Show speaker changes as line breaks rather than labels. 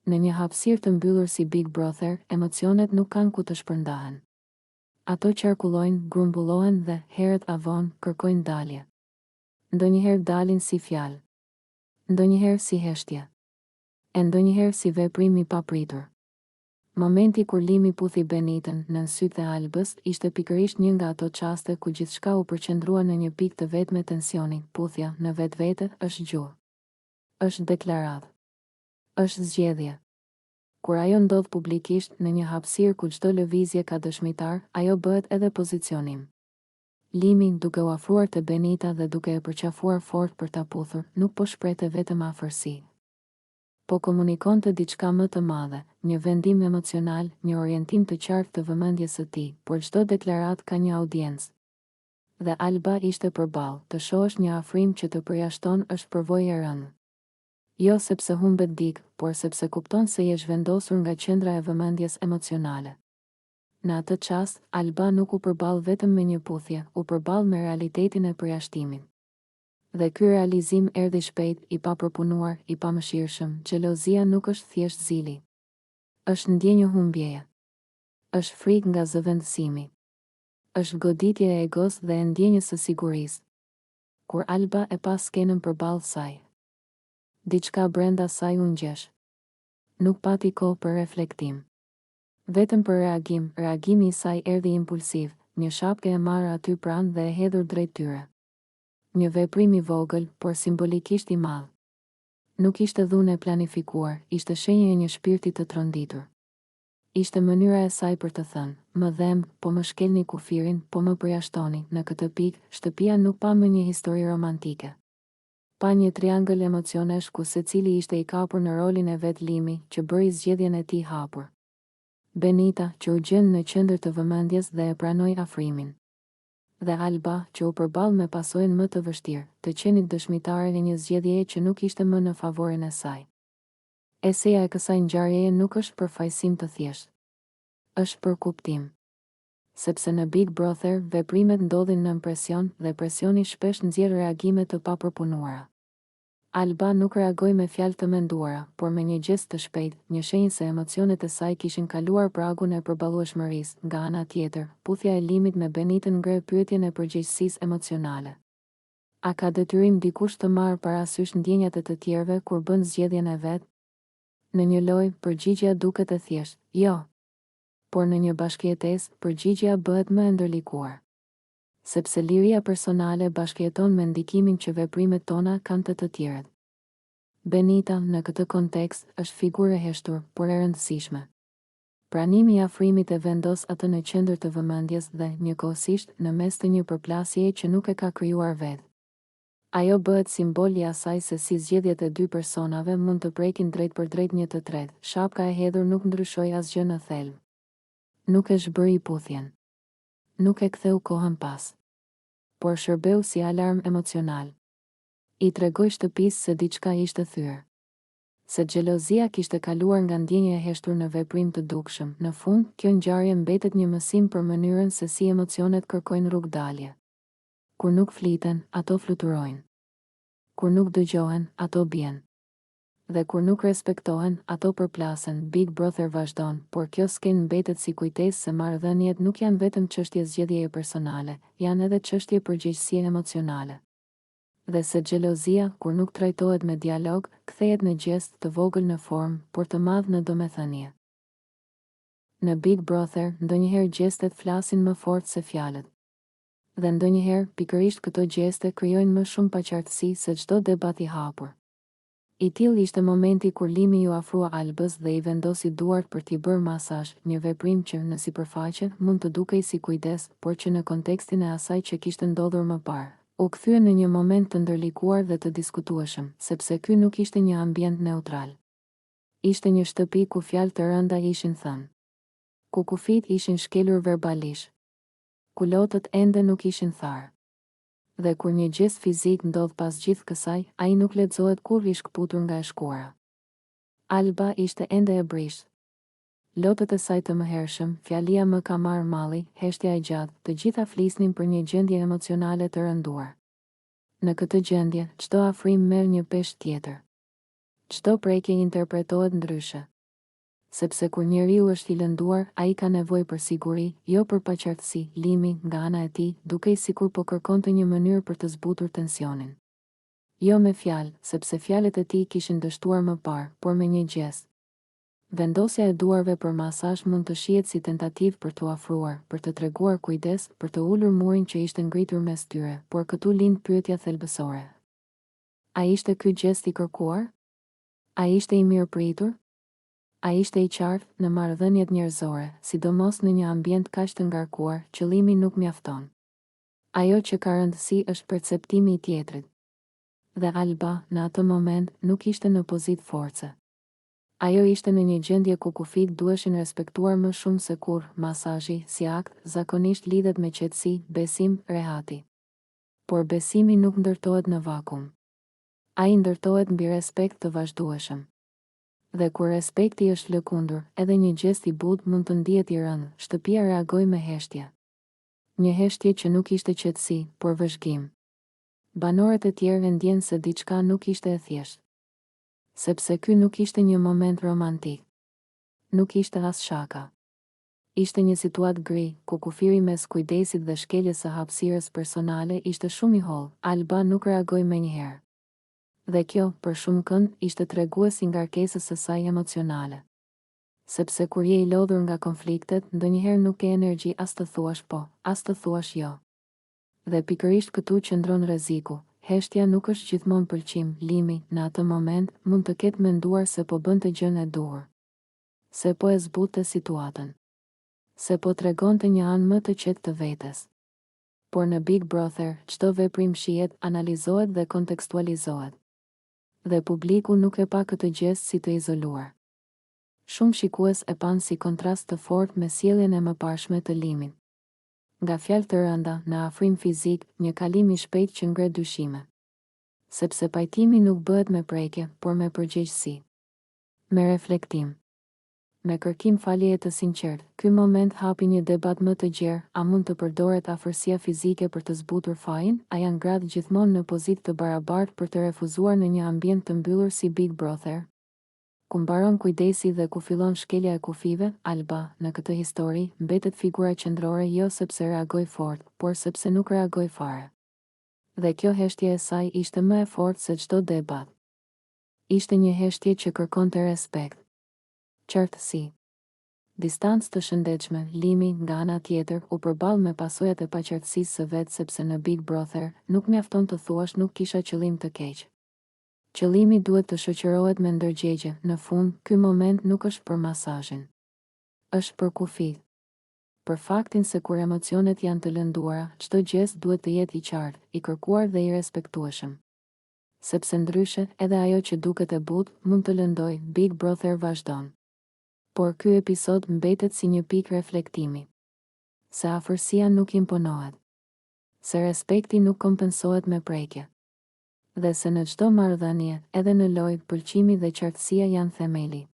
Në një hapësirë të mbyllur si Big Brother, emocionet nuk kanë ku të shpërndahen. Ato qarkullojnë, grumbullohen dhe herët avon kërkojnë dalje. Ndonjëherë dalin si fjalë, ndonjëherë si heshtje, e ndonjëherë si veprim i papritur. Momenti kur Limi puthi Benitën nën sytë e Albës ishte pikërisht një nga ato çaste ku gjithçka u përqendrua në një pikë të vetme tensioni. Puthja në vetvete është gjuhë, është deklaratë, është zgjedhje. Kur ajo ndodh publikisht në një hapësirë ku çdo lëvizje ka dëshmitar, ajo bëhet edhe pozicionim. Limi, duke u afruar te Benita dhe duke e përqafuar fort për ta puthur, nuk po shprehte vetëm afërsi, po komunikonte diçka më të madhe, një vendim emocional, një orientim të qartë të vëmendjes së tij, por çdo deklaratë ka një audiencë. Dhe Alba ishte përballë, të shohësh një afrim që të përjashton është përvojë e rëndë. Jo sepse humbet dikë, por sepse kupton se je zhvendosur nga qendra e vëmendjes emocionale. Në atë çast, Alba nuk u përball vetëm me një puthje, u përball me realitetin e përjashtimit. Dhe ky realizim erdhi shpejt, i papërpunuar, i pamëshirshëm. Xhelozia nuk është thjesht zili. Është ndjenjë humbjeje. Është frikë nga zëvendësimi. Është goditje e egos dhe e ndjenjës së sigurisë. Kur Alba e pa skenën përballë saj, diçka brenda saj u ngjesh. Nuk pati kohë për reflektim. Vetëm për reagim, reagimi i saj erdhi impulsiv, një shapke e marrë aty pranë dhe e hedhur drejt tyre. Një veprim i vogël, por simbolikisht i madh. Nuk ishte dhunë e planifikuar, ishte shenjë e një shpirti të tronditur. Ishte mënyra e saj për të thënë, më dhem, po më shkelni kufirin, po më përjashtoni. Në këtë pikë, shtëpia nuk pa më një histori romantike. Pa një triangël emocionesh ku secili ishte i kapur në rolin e vet. Limi, që bëri zgjedhjen e tij hapur. Benita, që u gjend në qendër të vëmendjes dhe e pranoi afrimin. Dhe Alba, që u përball me pasojën më të vështirë, të qenit dëshmitare e një zgjedhjeje që nuk ishte më në favorin e saj. Eseja e kësaj ngjarjeje nuk është përfaqësim të thjeshtë. Është për kuptim. Sepse në Big Brother, veprimet ndodhin nën presion dhe presioni shpesh nxjerr reagime të papërpunuara. Alba nuk reagoi me fjalë të menduara, por me një gest të shpejtë, një shenjë se emocionet e saj kishin kaluar pragun e përballueshmërisë. Nga ana tjetër, puthja e Limit me Benitën ngre pyetjen e përgjegjësisë emocionale. A ka detyrim dikush të marrë parasysh ndjenjat e të tjerëve kur bën zgjedhjen e vet? Në një lojë, përgjigjja duket e thjeshtë, jo. Por në një bashkëjetesë, përgjigjja bëhet më e ndërlikuar. Sepse liria personale bashkëjeton me ndikimin që veprimet tona kanë të tjerët. Benita, në këtë kontekst, është figurë e heshtur, por e rëndësishme. Pranimi i afrimit e vendos atë në qendër të vëmendjes dhe, njëkohësisht, në mes të një përplasjeje që nuk e ka krijuar vetë. Ajo bëhet simbol i asaj se si zgjedhjet e dy personave mund të prekin drejt për drejt një të tretë. Shapka e hedhur nuk ndryshoi asgjë në thelb. Nuk e zhbëri puthjen. Nuk e ktheu kohën pas. Por shërbeu si alarm emocional. I tregoi shtëpisë se diçka ishte thyer. Se xhelozia kishte kaluar nga ndjenja e heshtur në veprim të dukshëm. Në fund, kjo ngjarje mbetet një mësim për mënyrën se si emocionet kërkojnë rrugdalje. Kur nuk fliten, ato fluturojnë. Kur nuk dëgjohen, ato bien. Dhe kur nuk respektohen, ato përplasen. Big Brother vazhdon, por kjo skenë mbetet si kujtesë se marrëdhëniet nuk janë vetëm çështje zgjedhjeje personale, janë edhe çështje përgjegjësie emocionale. Dhe se xhelozia, kur nuk trajtohet me dialog, kthehet në gjest të vogël në formë, por të madh në domethënie. Në Big Brother, ndonjëherë gjestet flasin më fort se fjalët. Dhe ndonjëherë, pikërisht këto gjeste krijojnë më shumë paqartësi se çdo debat i hapur. I tillë ishte momenti kur Limi ju afrua Albës dhe i vendosi duart për t'i bërë masazh, një veprim që në sipërfaqe mund të dukej si kujdes, por që në kontekstin e asaj që kishte ndodhur më parë, u kthye në një moment të ndërlikuar dhe të diskutueshëm, sepse ky nuk ishte një ambient neutral. Ishte një shtëpi ku fjalë të rënda ishin thënë, ku kufit ishin shkelur verbalisht, ku lotët ende nuk ishin tharë. Dhe kur një gjest fizik ndodh pas gjithë kësaj, ai nuk lexohet kur i shkputur nga e shkuara. Alba ishte ende e brishtë. Lotët e saj të mëhershëm, fjalia më ka marrë malli, heshtja e gjatë, të gjitha flisnin për një gjendje emocionale të rënduar. Në këtë gjendje, çdo afrim merr një peshë tjetër. Çdo prekje interpretohet ndryshe. sepse kur njeriu është i lënduar, ai ka nevojë për siguri, jo për paqartësi. Limi, nga ana e tij, dukej sikur po kërkonte një mënyrë për të zbutur tensionin. Jo me fjalë, sepse fjalët e tij kishin dështuar më parë, por me një gjest. Vendosja e duarve për masazh mund të shihet si tentativë për t'u afruar, për të treguar kujdes, për të ulur murin që ishte ngritur mes tyre, por këtu lind pyetja thelbësore. A ishte ky gjest i kërkuar? A ishte i mirëpritur? A ishte i qartë? Në marrëdhëniet njerëzore, sidomos në një ambient kaq të ngarkuar, qëllimi nuk mjafton. Ajo që ka rëndësi është perceptimi i tjetrit. Dhe Alba, në atë moment, nuk ishte në pozitë force. Ajo ishte në një gjendje ku kufit duheshin respektuar më shumë se kur. Masazhi, si akt, zakonisht lidhet me qetësi, besim, rehati. Por besimi nuk ndërtohet në vakum. Ai ndërtohet mbi respekt të vazhdueshëm. Dhe kur respekti është lëkundur, edhe një gjest i butë mund të ndihet i rëndë. Shtëpia reagoi me heshtje. Një heshtje që nuk ishte qetësi, por vëzhgim. Banorët e tjerë ndjenë se diçka nuk ishte e thjeshtë. Sepse ky nuk ishte një moment romantik. Nuk ishte as shaka. Ishte një situatë gri, ku kufiri mes kujdesit dhe shkeljes së hapësirës personale ishte shumë i hollë. Alba nuk reagoi menjëherë. Dhe kjo, për shumë kënd, ishte treguesi ngarkesës së saj emocionale. Sepse kur je i lodhur nga konfliktet, ndonjëherë nuk ke energji as të thuash po, as të thuash jo. Dhe pikërisht këtu qëndron rreziku. Heshtja nuk është gjithmonë pëlqim. Limi, në atë moment, mund të ketë menduar se po bënte gjën e duhur. Se po e zbute situatën. Se po tregonte një anë më të qetë të vetes. Por në Big Brother, çdo veprim shihet, analizohet dhe kontekstualizohet. Dhe publiku nuk e pa këtë gjest si të izoluar. Shumë shikues e pan si kontrast të fortë me sjelljen e mëparshme të Limit. Nga fjalë të rënda, në afrim fizik, një kalim i shpejt që ngre dyshime. Sepse pajtimi nuk bëhet me prekje, por me përgjegjësi. Me reflektim. Me kërkim faljeje të sinqertë. Ky moment hapi një debat më të gjerë. A mund të përdoret afërsia fizike për të zbutur fajin? A janë gratë gjithmonë në pozitë të barabartë për të refuzuar në një ambient të mbyllur si Big Brother? Ku mbaron kujdesi dhe ku fillon shkelja e kufive? Alba, në këtë histori, mbetet figura qendrore jo sepse reagoi fort, por sepse nuk reagoi fare. Dhe kjo heshtje e saj ishte më e fortë se çdo debat. Ishte një heshtje që kërkonte respekt. Qartësi. Distancë të shëndetshme. Limi, nga ana tjetër, u përball me pasojat e paqartësisë së vet, sepse në Big Brother nuk mjafton të thuash nuk kisha qëllim të keq. Qëllimi duhet të shoqërohet me ndërgjegje. Në fund, ky moment nuk është për masazhin. Është për kufit. Për faktin se kur emocionet janë të lënduara, çdo gjest duhet të jetë i qartë, i kërkuar dhe i respektueshëm. Sepse ndryshe, edhe ajo që duket e butë mund të lëndojë. Big Brother vazhdon. Por ky episod mbetet si një pikë reflektimi. Se afërsia nuk imponohet. Se respekti nuk kompensohet me prekje. Dhe se në çdo marrëdhënie, edhe në lojë, pëlqimi dhe qartësia janë themeli.